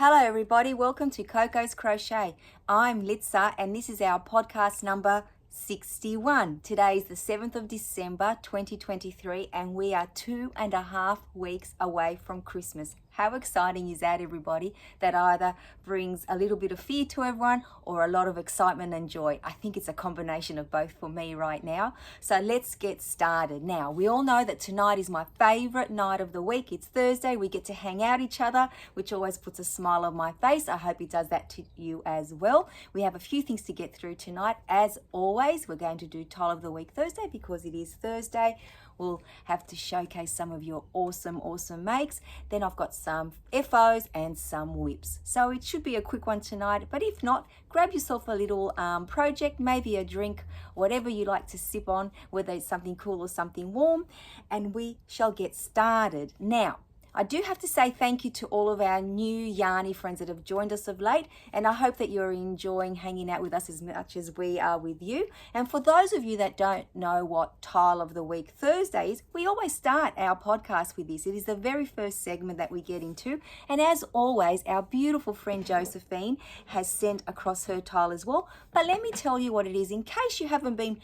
Hello everybody, welcome to Coco's Crochet. I'm Litsa and this is our podcast number 61. Today is the 7th of December 2023 and we are 2.5 weeks away from Christmas. How exciting is that, everybody? That either brings a little bit of fear to everyone or a lot of excitement and joy. I think it's a combination of both for me right now. So let's get started. Now, we all know that tonight is my favorite night of the week. It's Thursday. We get to hang out each other, which always puts a smile on my face. I hope it does that to you as well. We have a few things to get through tonight. As always, we're going to do Tile of the Week Thursday because it is Thursday. We'll have to showcase some of your awesome makes. Then I've got some FOs and some whips. So it should be a quick one tonight, but if not, grab yourself a little project, maybe a drink, whatever you like to sip on, whether it's something cool or something warm, and we shall get started. Now, I do have to say thank you to all of our new Yarny friends that have joined us of late, and I hope that you're enjoying hanging out with us as much as we are with you. And for those of you that don't know what Tile of the Week Thursday is, we always start our podcast with this. It is the very first segment that we get into, and as always, our beautiful friend Josephine has sent across her tile as well. But let me tell you what it is in case you haven't been,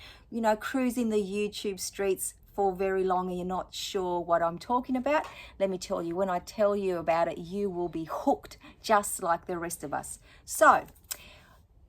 cruising the YouTube streets for very long and you're not sure what I'm talking about. Let me tell you, when I tell you about it, you will be hooked just like the rest of us. So,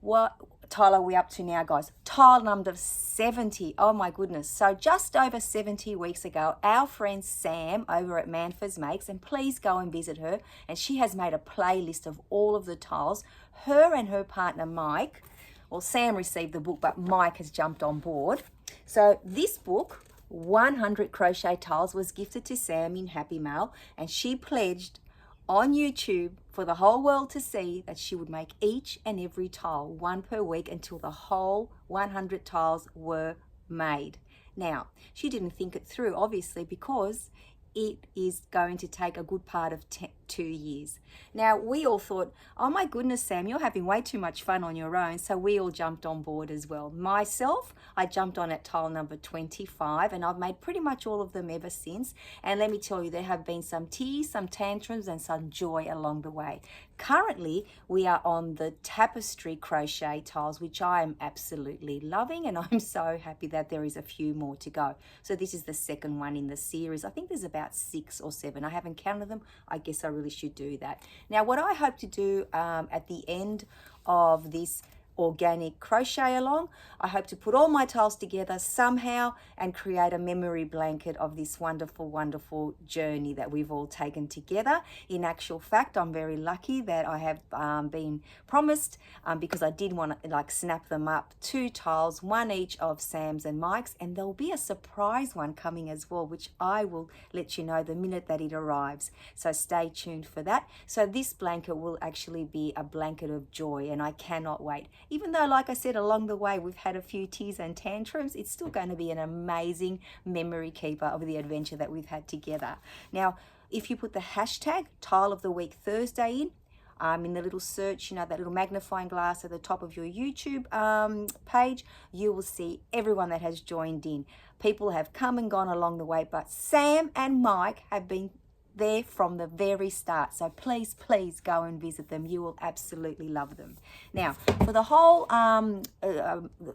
what tile are we up to now, guys? Tile number 70. Oh my goodness. So just over 70 weeks ago, our friend Sam over at Manford's Makes, and please go and visit her, and she has made a playlist of all of the tiles. Her and her partner Mike, well, Sam received the book, but Mike has jumped on board. So this book, 100 crochet tiles, was gifted to Sam in Happy Mail, and she pledged on YouTube for the whole world to see that she would make each and every tile, one per week, until the whole 100 tiles were made. Now, she didn't think it through, obviously, because it is going to take a good part of 2 years. Now, we all thought, oh my goodness, Sam, you're having way too much fun on your own. So we all jumped on board as well. Myself, I jumped on at tile number 25, and I've made pretty much all of them ever since. And let me tell you, there have been some tears, some tantrums, and some joy along the way. Currently, we are on the tapestry crochet tiles, which I am absolutely loving, and I'm so happy that there is a few more to go. So this is the second one in the series. I think there's about 6 or 7. I haven't counted them. I guess I really should do that. Now, what I hope to do at the end of this organic crochet along, I hope to put all my tiles together somehow and create a memory blanket of this wonderful journey that we've all taken together. In actual fact, I'm very lucky that I have been promised, because I did want to snap them up, 2 tiles, one each of Sam's and Mike's, and there'll be a surprise one coming as well, which I will let you know the minute that it arrives. So stay tuned for that. So this blanket will actually be a blanket of joy, and I cannot wait. Even though, like I said, along the way we've had a few tears and tantrums, it's still going to be an amazing memory keeper of the adventure that we've had together. Now, if you put the hashtag Tile of the Week Thursday in the little search, that little magnifying glass at the top of your YouTube page, you will see everyone that has joined in. People have come and gone along the way, but Sam and Mike have been there from the very start. So please go and visit them. You will absolutely love them. Now, for the whole,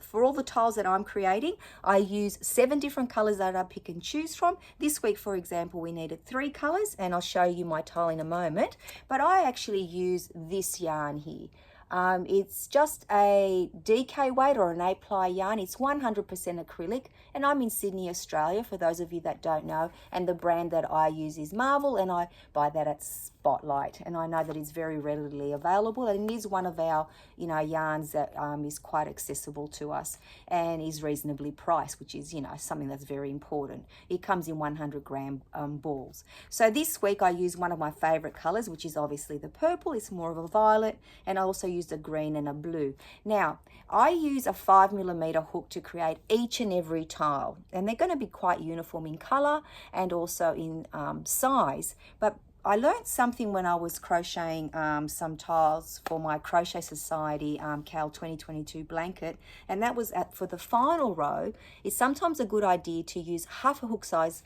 for all the tiles that I'm creating, I use 7 different colors that I pick and choose from. This week, for example, we needed 3 colors, and I'll show you my tile in a moment. But I actually use this yarn here. It's just a DK weight or an 8-ply yarn. It's 100% acrylic, and I'm in Sydney, Australia, for those of you that don't know, and the brand that I use is Marvel, and I buy that at Spotlight, and I know that it's very readily available, and it is one of our yarns that is quite accessible to us and is reasonably priced, which is something that's very important. It comes in 100-gram balls. So this week I use one of my favorite colors, which is obviously the purple. It's more of a violet, and I also used a green and a blue. Now, I use a 5mm hook to create each and every tile, and they're going to be quite uniform in color and also in size, but I learned something when I was crocheting some tiles for my Crochet Society Cal 2022 blanket, and that was for the final row. It's sometimes a good idea to use half a hook size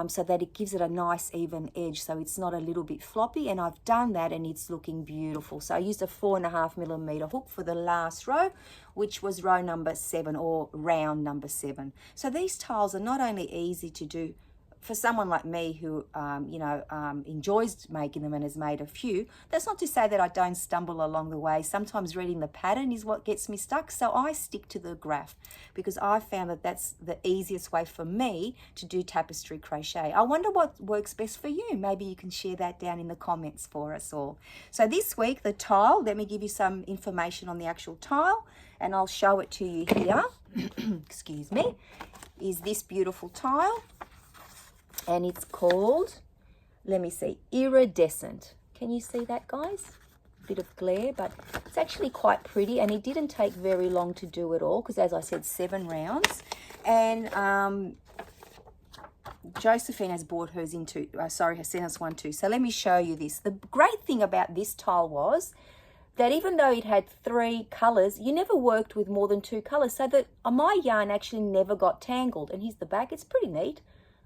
so that it gives it a nice even edge, so it's not a little bit floppy, and I've done that and it's looking beautiful. So I used a 4.5mm hook for the last row, which was row number 7 or round number 7. So these tiles are not only easy to do for someone like me who, enjoys making them and has made a few. That's not to say that I don't stumble along the way. Sometimes reading the pattern is what gets me stuck. So I stick to the graph because I found that that's the easiest way for me to do tapestry crochet. I wonder what works best for you. Maybe you can share that down in the comments for us all. So this week, the tile, let me give you some information on the actual tile and I'll show it to you here. Excuse me, is this beautiful tile. And it's called, let me see, Iridescent. Can you see that, guys? Bit of glare, but it's actually quite pretty, and it didn't take very long to do it all because, as I said, 7 rounds. And Josephine has bought hers into, has sent us one too. So let me show you this. The great thing about this tile was that even though it had 3 colours, you never worked with more than 2 colours, so that my yarn actually never got tangled. And here's the back. It's pretty neat,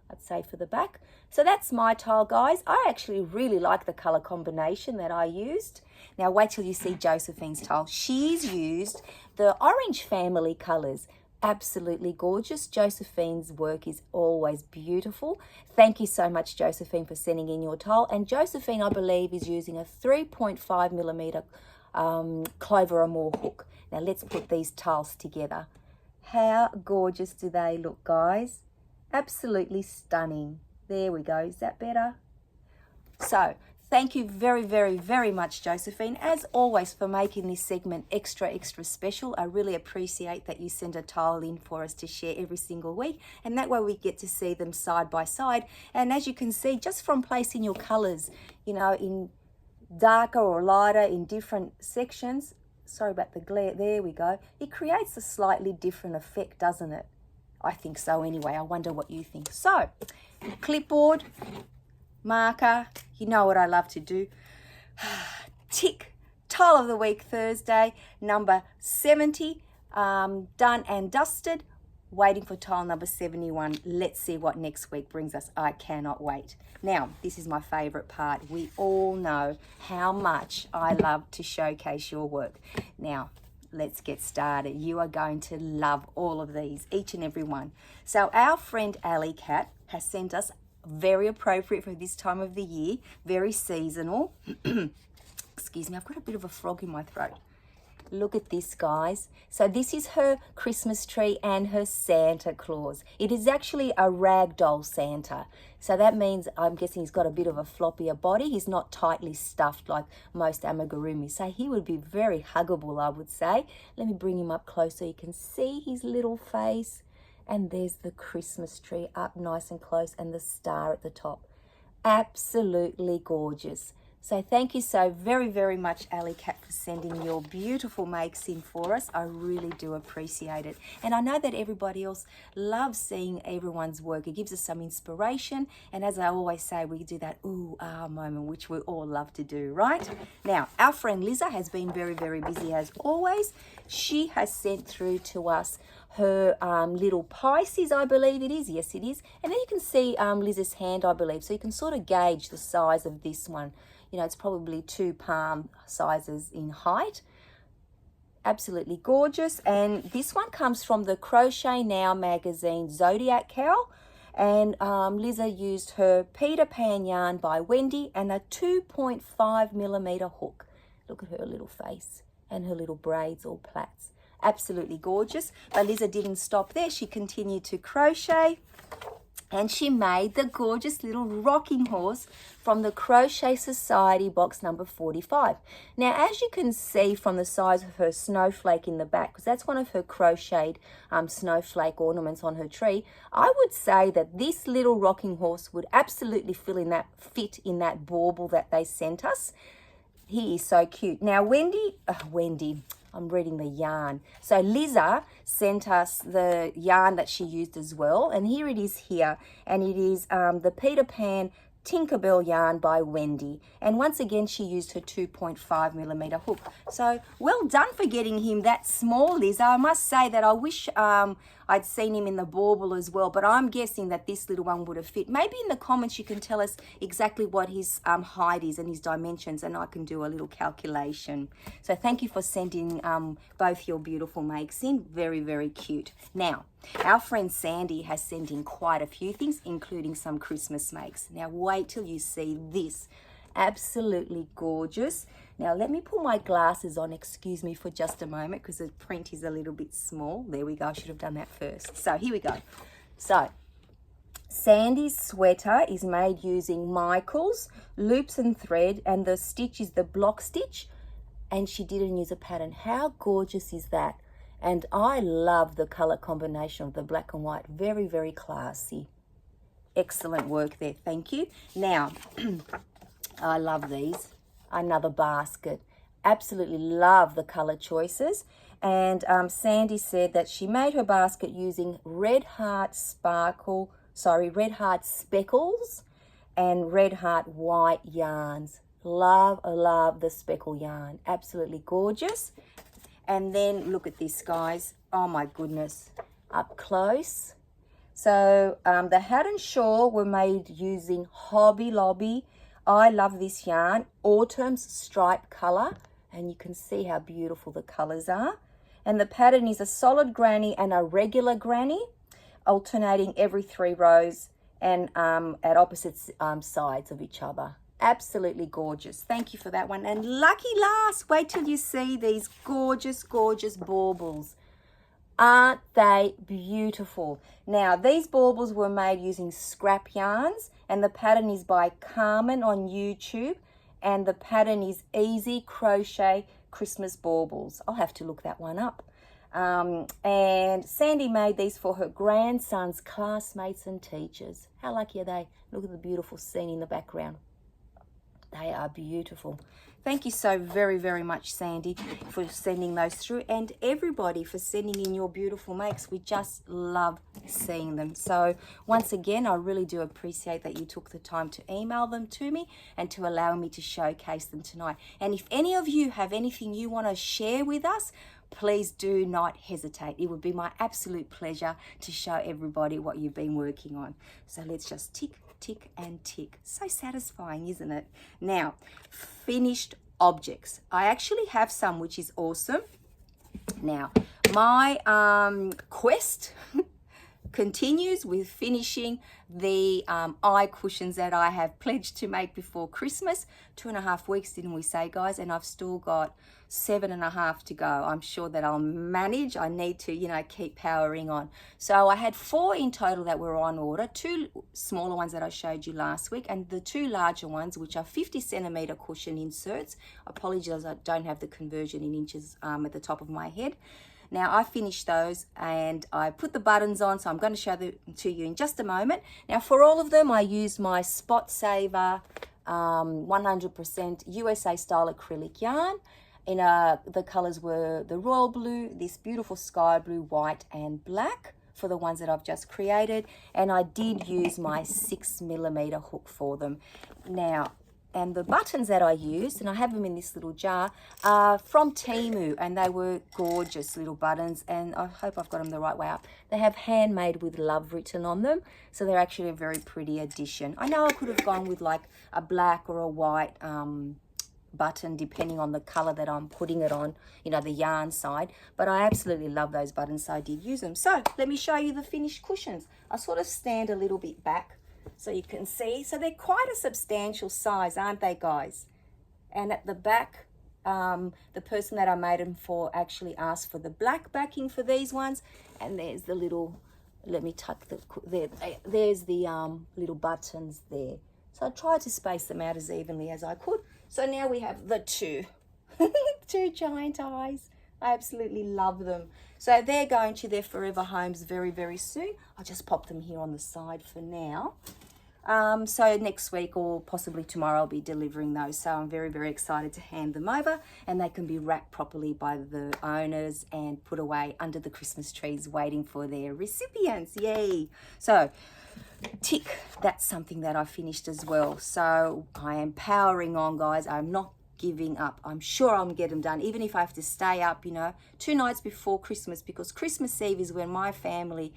I'd say, for the back. So that's my tile, guys. I actually really like the colour combination that I used. Now wait till you see Josephine's tile. She's used the Orange Family colours. Absolutely gorgeous. Josephine's work is always beautiful. Thank you so much, Josephine, for sending in your tile. And Josephine, I believe, is using a 3.5mm Clover Amour hook. Now let's put these tiles together. How gorgeous do they look, guys? Absolutely stunning. There we go. Is that better? So thank you very, very, very much, Josephine, as always, for making this segment extra, extra special. I really appreciate that you send a tile in for us to share every single week, and that way we get to see them side by side. And as you can see, just from placing your colours, in darker or lighter in different sections, sorry about the glare, there we go, it creates a slightly different effect, doesn't it? I think so anyway. I wonder what you think. So, clipboard, marker, you know what I love to do. Tick, tile of the week Thursday, number 70, done and dusted. Waiting for tile number 71. Let's see what next week brings us. I cannot wait. Now, this is my favourite part. We all know how much I love to showcase your work. Now, let's get started. You are going to love all of these, each and every one. So our friend Ali Cat has sent us, very appropriate for this time of the year, very seasonal. Excuse me, I've got a bit of a frog in my throat. Look at this, guys. So this is her Christmas tree and her Santa Claus. It is actually a ragdoll Santa. So that means, I'm guessing he's got a bit of a floppier body. He's not tightly stuffed like most amigurumi. So he would be very huggable, I would say. Let me bring him up close so you can see his little face. And there's the Christmas tree up nice and close and the star at the top. Absolutely gorgeous. So thank you so very, very much, Ali Cat, for sending your beautiful makes in for us. I really do appreciate it. And I know that everybody else loves seeing everyone's work. It gives us some inspiration. And as I always say, we do that ooh, ah moment, which we all love to do, right? Now, our friend Liza has been very, very busy as always. She has sent through to us her little Pisces, I believe it is. Yes, it is. And then you can see Liz's hand, I believe. So you can sort of gauge the size of this one. It's probably 2 palm sizes in height. Absolutely gorgeous. And this one comes from the Crochet Now magazine Zodiac Cowl. And Liza used her Peter Pan yarn by Wendy and a 2.5mm hook. Look at her little face and her little braids all plaits. Absolutely gorgeous. But Liza didn't stop there. She continued to crochet. And she made the gorgeous little rocking horse from the Crochet Society box number 45. Now, as you can see from the size of her snowflake in the back, because that's one of her crocheted snowflake ornaments on her tree, I would say that this little rocking horse would absolutely fit in that bauble that they sent us. He is so cute. Now, Wendy, I'm reading the yarn. So Liza sent us the yarn that she used as well. And here it is here. And it is the Peter Pan Tinkerbell yarn by Wendy. And once again, she used her 2.5 millimeter hook. So well done for getting him that small, Liz. I must say that I wish I'd seen him in the bauble as well, but I'm guessing that this little one would have fit. Maybe in the comments you can tell us exactly what his height is and his dimensions, and I can do a little calculation. So thank you for sending both your beautiful makes in. Very, very cute. Now, our friend Sandy has sent in quite a few things, including some Christmas makes. Now, wait till you see this. Absolutely gorgeous. Now, let me put my glasses on. Excuse me for just a moment because the print is a little bit small. There we go. I should have done that first. So, here we go. So, Sandy's sweater is made using Michael's loops and thread, and the stitch is the block stitch, and she didn't use a pattern. How gorgeous is that? And I love the color combination of the black and white. Very, very classy. Excellent work there. Thank you. Now, I love these. Another basket. Absolutely love the color choices. And Sandy said that she made her basket using Red Heart Speckles and Red Heart White yarns. Love the speckle yarn. Absolutely gorgeous. And then look at this, guys. Oh my goodness. Up close. So the hat and shawl were made using Hobby Lobby. I love this yarn. Autumn's stripe color. And you can see how beautiful the colors are. And the pattern is a solid granny and a regular granny, alternating every 3 rows and at opposite sides of each other. Absolutely gorgeous. Thank you for that one. And lucky last, wait till you see these gorgeous, gorgeous baubles. Aren't they beautiful? Now, these baubles were made using scrap yarns, and the pattern is by Carmen on YouTube, and the pattern is Easy Crochet Christmas Baubles. I'll have to look that one up. And Sandy made these for her grandson's classmates and teachers. How lucky are they? Look at the beautiful scene in the background. They are beautiful. Thank you so very, very much, Sandy, for sending those through, and everybody for sending in your beautiful makes. We just love seeing them. So once again, I really do appreciate that you took the time to email them to me and to allow me to showcase them tonight. And if any of you have anything you want to share with us, please do not hesitate. It would be my absolute pleasure to show everybody what you've been working on. So let's just tick, tick and tick. So satisfying, isn't it? Now, finished objects. I actually have some, which is awesome. Now, my quest continues with finishing the eye cushions that I have pledged to make before Christmas. 2.5 weeks, didn't we say, guys? And I've still got 7.5 to go. I'm sure that I'll manage. I need to, keep powering on. So I had 4 in total that were on order, 2 smaller ones that I showed you last week, and the 2 larger ones, which are 50 centimeter cushion inserts. Apologies, I don't have the conversion in inches at the top of my head. Now, I finished those and I put the buttons on, so I'm going to show them to you in just a moment. Now, for all of them, I used my Spot Saver 100% USA style acrylic yarn. In the colors were the royal blue, this beautiful sky blue, white and black for the ones that I've just created. And I did use my 6mm hook for them. Now, and the buttons that I used, and I have them in this little jar, are from Temu, and they were gorgeous little buttons, and I hope I've got them the right way up. They have handmade with love written on them, so they're actually a very pretty addition. I know I could have gone with like a black or a white button, depending on the color that I'm putting it on, the yarn side, but I absolutely love those buttons, so I did use them. So let me show you the finished cushions. I sort of stand a little bit back so you can see. So they're quite a substantial size, aren't they, guys? And at the back, the person that I made them for actually asked for the black backing for these ones. And there's the little, let me tuck there's the little buttons there. So I tried to space them out as evenly as I could. So now we have the 2 giant eyes. I absolutely love them. So they're going to their forever homes very, very soon. I'll just pop them here on the side for now. So next week or possibly tomorrow I'll be delivering those. So I'm very, very excited to hand them over, and they can be wrapped properly by the owners and put away under the Christmas trees waiting for their recipients. Yay! So tick, that's something that I finished as well. So I am powering on, guys. I'm not giving up. I'm sure I'll get them done, even if I have to stay up, 2 nights before Christmas, because Christmas Eve is when my family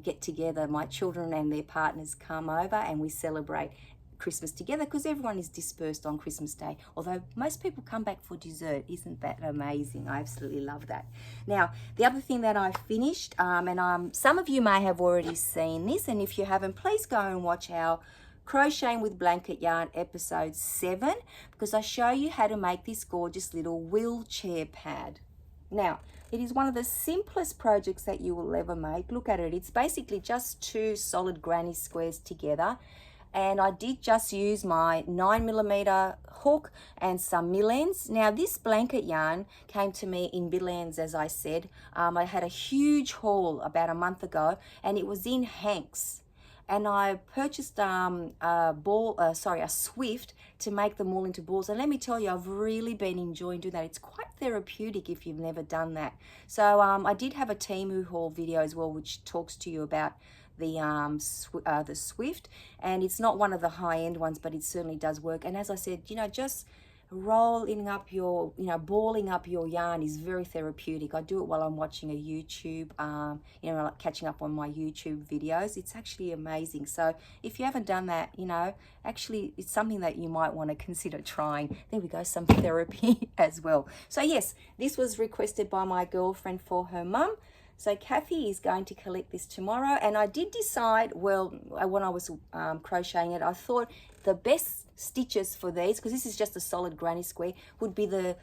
get together. My children and their partners come over and we celebrate Christmas together, because everyone is dispersed on Christmas Day, although most people come back for dessert. Isn't that amazing? I absolutely love that. Now, the other thing that I finished, and some of you may have already seen this, and if you haven't, please go and watch our Crocheting with Blanket Yarn episode 7, because I show you how to make this gorgeous little wheelchair pad. Now, it is one of the simplest projects that you will ever make. Look at it. It's basically just 2 solid granny squares together. And I did just use my 9mm hook and some millends. Now, this blanket yarn came to me in millends, as I said. I had a huge haul about a month ago, and it was in hanks. And I purchased a Swift to make them all into balls. And let me tell you, I've really been enjoying doing that. It's quite therapeutic if you've never done that. So I did have a Temu haul video as well, which talks to you about the Swift, and it's not one of the high-end ones, but it certainly does work. And as I said, just rolling up your, balling up your yarn is very therapeutic. I do it while I'm watching a YouTube, like catching up on my YouTube videos. It's actually amazing. So if you haven't done that, actually it's something that you might want to consider trying. There we go, some therapy as well. So yes, this was requested by my girlfriend for her mum. So Kathy is going to collect this tomorrow, and I did decide, well, when I was crocheting it, I thought the best stitches for these, because this is just a solid granny square, would be the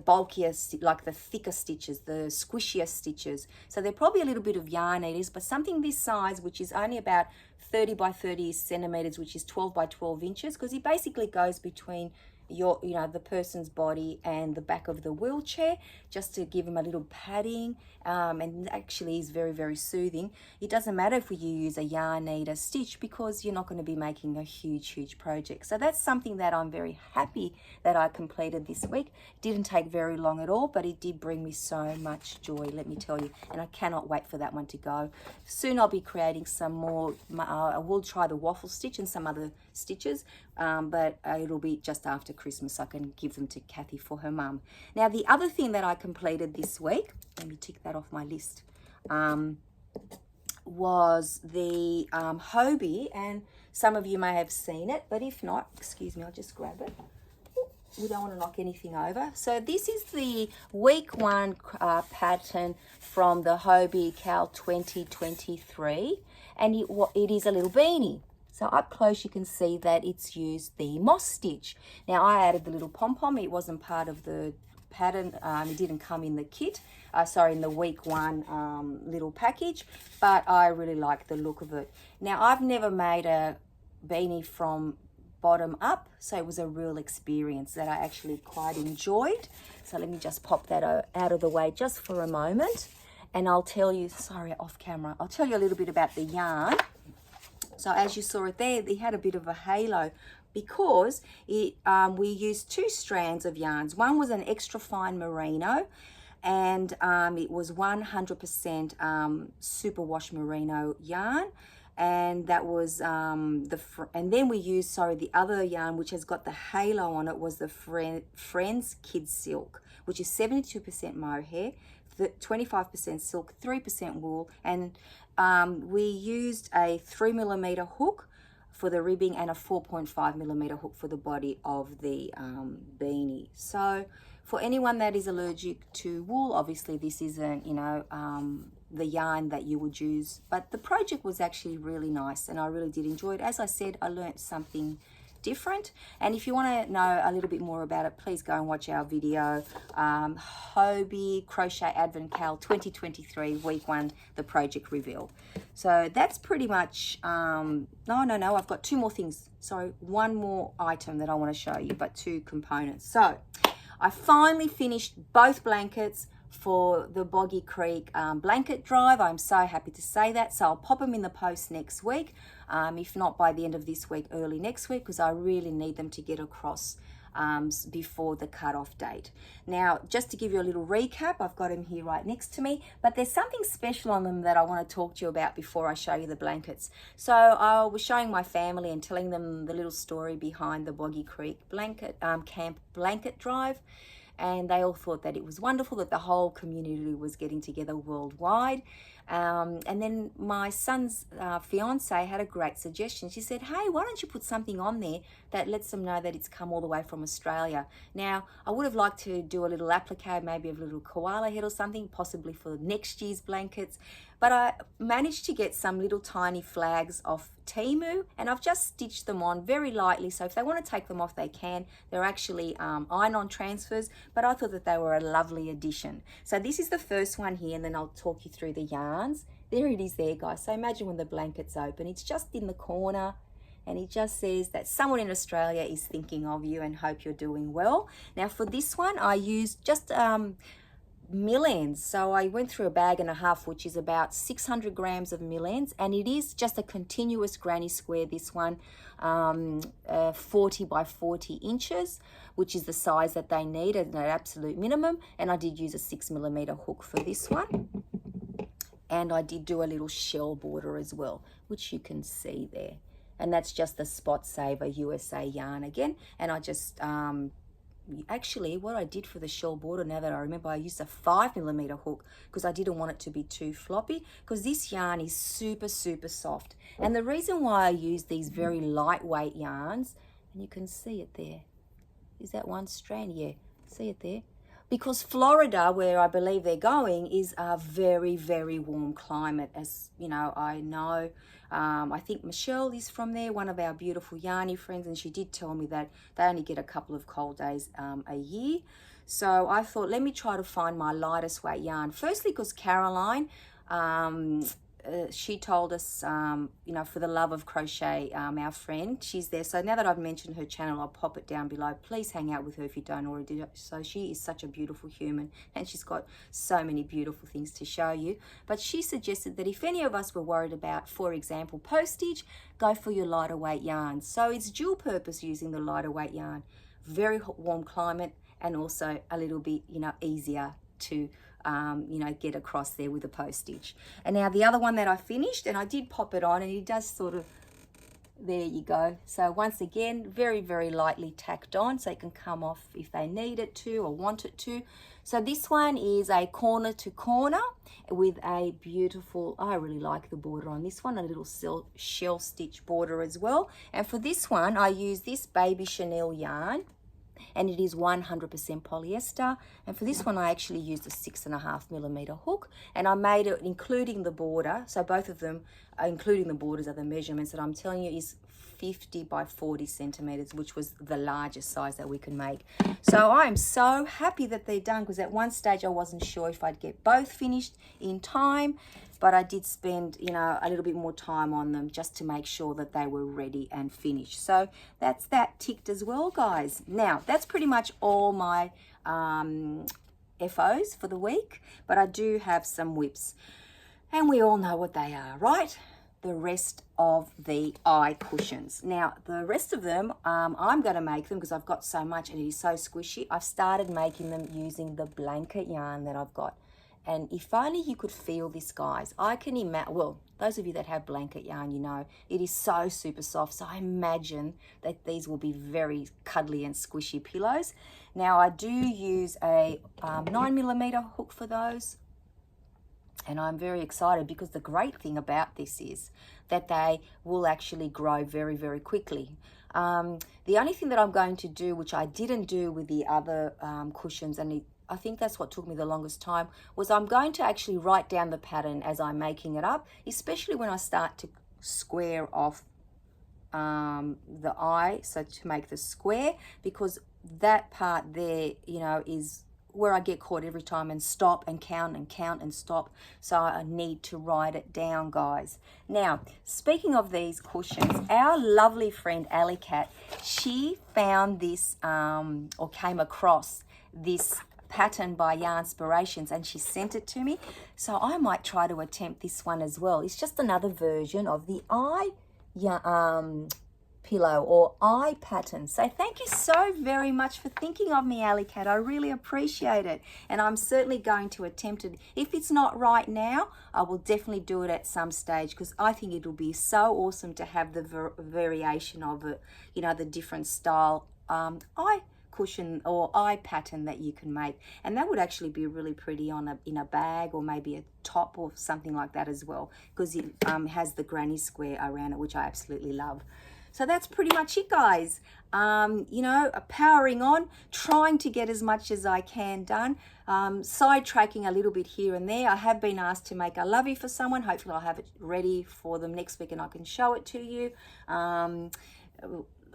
bulkier, like the thicker stitches, the squishier stitches. So they're probably a little bit of yarn eaters, but something this size, which is only about 30 by 30 centimeters, which is 12 by 12 inches, because it basically goes between the person's body and the back of the wheelchair, just to give them a little padding, and actually is very, very soothing. It doesn't matter if you use a yarn needle stitch, because you're not going to be making a huge project. So that's something that I'm very happy that I completed this week. It didn't take very long at all, but it did bring me so much joy, let me tell you, and I cannot wait for that one to go. Soon I'll be creating some more. I will try the waffle stitch and some other stitches, but it'll be just after Christmas. I can give them to Kathy for her mum. Now, the other thing that I completed this week, let me tick that off my list, was the Hobie, and some of you may have seen it, but if not, excuse me, I'll just grab it. We don't want to knock anything over. So this is the week 1 pattern from the Hobie Cal 2023, and it is a little beanie. So up close you can see that it's used the moss stitch. Now I added the little pom-pom. It wasn't part of the pattern. It didn't come in the kit. In the week 1 little package, but I really like the look of it. Now I've never made a beanie from bottom up, so it was a real experience that I actually quite enjoyed. So let me just pop that out of the way just for a moment, and I'll tell you, sorry, off camera, I'll tell you a little bit about the yarn. So as you saw it there, it had a bit of a halo because we used 2 strands of yarns. One was an extra fine merino, and it was 100% superwash merino yarn, and that was and then we used, the other yarn which has got the halo on it was the Friends Kids Silk, which is 72% mohair, 25% silk, 3% wool, and we used a 3mm hook for the ribbing and a 4.5mm hook for the body of the beanie. So for anyone that is allergic to wool, obviously this isn't, the yarn that you would use, but the project was actually really nice and I really did enjoy it. As I said, I learnt something different, and if you want to know a little bit more about it, please go and watch our video, Hobie Crochet Advent Cal 2023 week 1, the project reveal. So that's pretty much no, I've got 2 more things, sorry, 1 more item that I want to show you, but 2 components. So I finally finished both blankets for the Boggy Creek blanket drive. I'm so happy to say that. So I'll pop them in the post next week, if not by the end of this week, early next week, because I really need them to get across before the cutoff date. Now, just to give you a little recap, I've got them here right next to me, but there's something special on them that I want to talk to you about before I show you the blankets. So I was showing my family and telling them the little story behind the Boggy Creek camp blanket drive, and they all thought that it was wonderful that the whole community was getting together worldwide. And then my son's fiance had a great suggestion. She said, hey, why don't you put something on there that lets them know that it's come all the way from Australia? Now, I would have liked to do a little applique, maybe a little koala head or something, possibly for next year's blankets. But I managed to get some little tiny flags off Temu, and I've just stitched them on very lightly. So if they want to take them off, they can. They're actually iron-on transfers, but I thought that they were a lovely addition. So this is the first one here, and then I'll talk you through the yarns. There it is there, guys. So imagine when the blanket's open, it's just in the corner, and it just says that someone in Australia is thinking of you and hope you're doing well. Now for this one, I used just millends. So I went through a bag and a half, which is about 600 grams of millends, and it is just a continuous granny square, this one, 40 by 40 inches, which is the size that they need at an absolute minimum. And I did use a 6mm hook for this one, and I did do a little shell border as well, which you can see there, and that's just the Spot Saver USA yarn again. And I just actually, what I did for the shell border, now that I remember, I used a 5mm hook because I didn't want it to be too floppy, because this yarn is super soft. And the reason why I use these very lightweight yarns, and you can see it there, is that one strand? Yeah, see it there? Because Florida, where I believe they're going, is a very warm climate, as you know. I think Michelle is from there, one of our beautiful yarny friends, and she did tell me that they only get a couple of cold days a year. So I thought, let me try to find my lightest weight yarn. Firstly, because Caroline, she told us, you know, for the love of crochet, our friend, she's there. So now that I've mentioned her channel, I'll pop it down below. Please hang out with her if you don't already do. So she is such a beautiful human, and she's got so many beautiful things to show you. But she suggested that if any of us were worried about, for example, postage, go for your lighter weight yarns. So it's dual purpose using the lighter weight yarn. Very warm climate, and also a little bit, you know, easier to you know, get across there with the postage. And now the other one that I finished, and I did pop it on, and it does sort of, there you go. So once again, very lightly tacked on, so it can come off if they need it to or want it to. So this one is a corner to corner with a beautiful, I really like the border on this one, a little shell stitch border as well. And for this one, I use this Baby Chanel yarn, and it is 100% polyester. And for this one, I actually used a 6.5mm hook, and I made it including the border. So both of them, including the borders, are the measurements that I'm telling you is 50 by 40 centimeters, which was the largest size that we can make. So I'm so happy that they're done, because at one stage I wasn't sure if I'd get both finished in time, but I did spend, you know, a little bit more time on them just to make sure that they were ready and finished. So that's that ticked as well, guys. Now, that's pretty much all my FOs for the week, but I do have some whips, and we all know what they are, right? The rest of the eye cushions. Now, the rest of them, I'm going to make them because I've got so much and it is so squishy. I've started making them using the blanket yarn that I've got. And if only you could feel this, guys. I can imagine, well, those of you that have blanket yarn, you know, it is so super soft. So I imagine that these will be very cuddly and squishy pillows. Now, I do use a 9mm hook for those. And I'm very excited because the great thing about this is that they will actually grow very quickly. The only thing that I'm going to do, which I didn't do with the other cushions, and I think that's what took me the longest time, was I'm going to actually write down the pattern as I'm making it up, especially when I start to square off the eye, so to make the square, because that part there, you know, is where I get caught every time and stop and count and stop. So I need to write it down, guys. Now, speaking of these cushions, our lovely friend Alley Cat, she found this or came across this pattern by Yarnspirations, and she sent it to me. So I might try to attempt this one as well. It's just another version of the eye pillow or eye pattern. So thank you so very much for thinking of me, Alley Cat. I really appreciate it. And I'm certainly going to attempt it. If it's not right now, I will definitely do it at some stage, because I think it'll be so awesome to have the variation of it, you know, the different style eye cushion or eye pattern that you can make, and that would actually be really pretty on in a bag or maybe a top or something like that as well, because it has the granny square around it, which I absolutely love. So that's pretty much it, guys. You know, powering on, trying to get as much as I can done, sidetracking a little bit here and there. I have been asked to make a lovey for someone. Hopefully I'll have it ready for them next week and I can show it to you.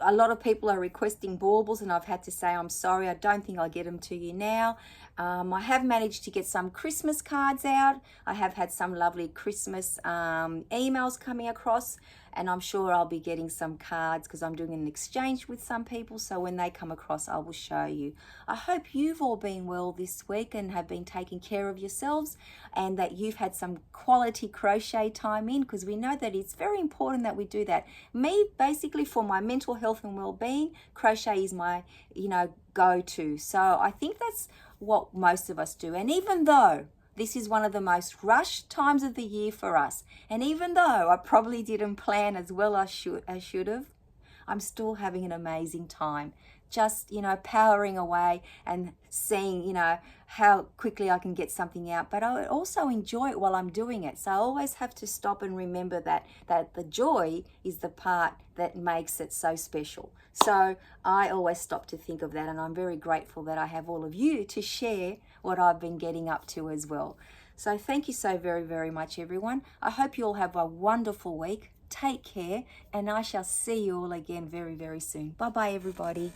A lot of people are requesting baubles, and I've had to say I'm sorry, I don't think I'll get them to you now. I have managed to get some Christmas cards out. I have had some lovely Christmas emails coming across, and I'm sure I'll be getting some cards because I'm doing an exchange with some people, so when they come across I will show you. I hope you've all been well this week and have been taking care of yourselves, and that you've had some quality crochet time in, because we know that it's very important that we do that. Me, basically, for my mental health and well-being, crochet is my, you know, go-to. So I think that's what most of us do. And even though this is one of the most rushed times of the year for us, and even though I probably didn't plan as well as I should have, I'm still having an amazing time. Just, you know, powering away and seeing, you know, how quickly I can get something out. But I also enjoy it while I'm doing it. So I always have to stop and remember that the joy is the part that makes it so special. So I always stop to think of that, and I'm very grateful that I have all of you to share what I've been getting up to as well. So thank you so very, very much, everyone. I hope you all have a wonderful week. Take care, and I shall see you all again very, very soon. Bye-bye, everybody.